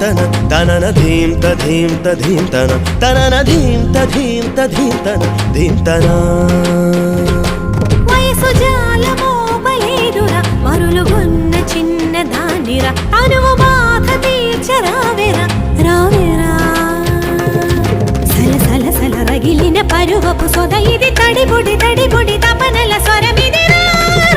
తన తనన ధీం తధీం తధీం తన తనన ధీం తధీం తధీం తన ధీం తన వయసు జాలమోబలేదురా మరులుగొన్న చిన్న దానిరా అనువు బాధ తీర్చరావేరా రావేరా సల సల సల రగిలిన పరువపు సొద ఇది తడిబొడి తడిబొడి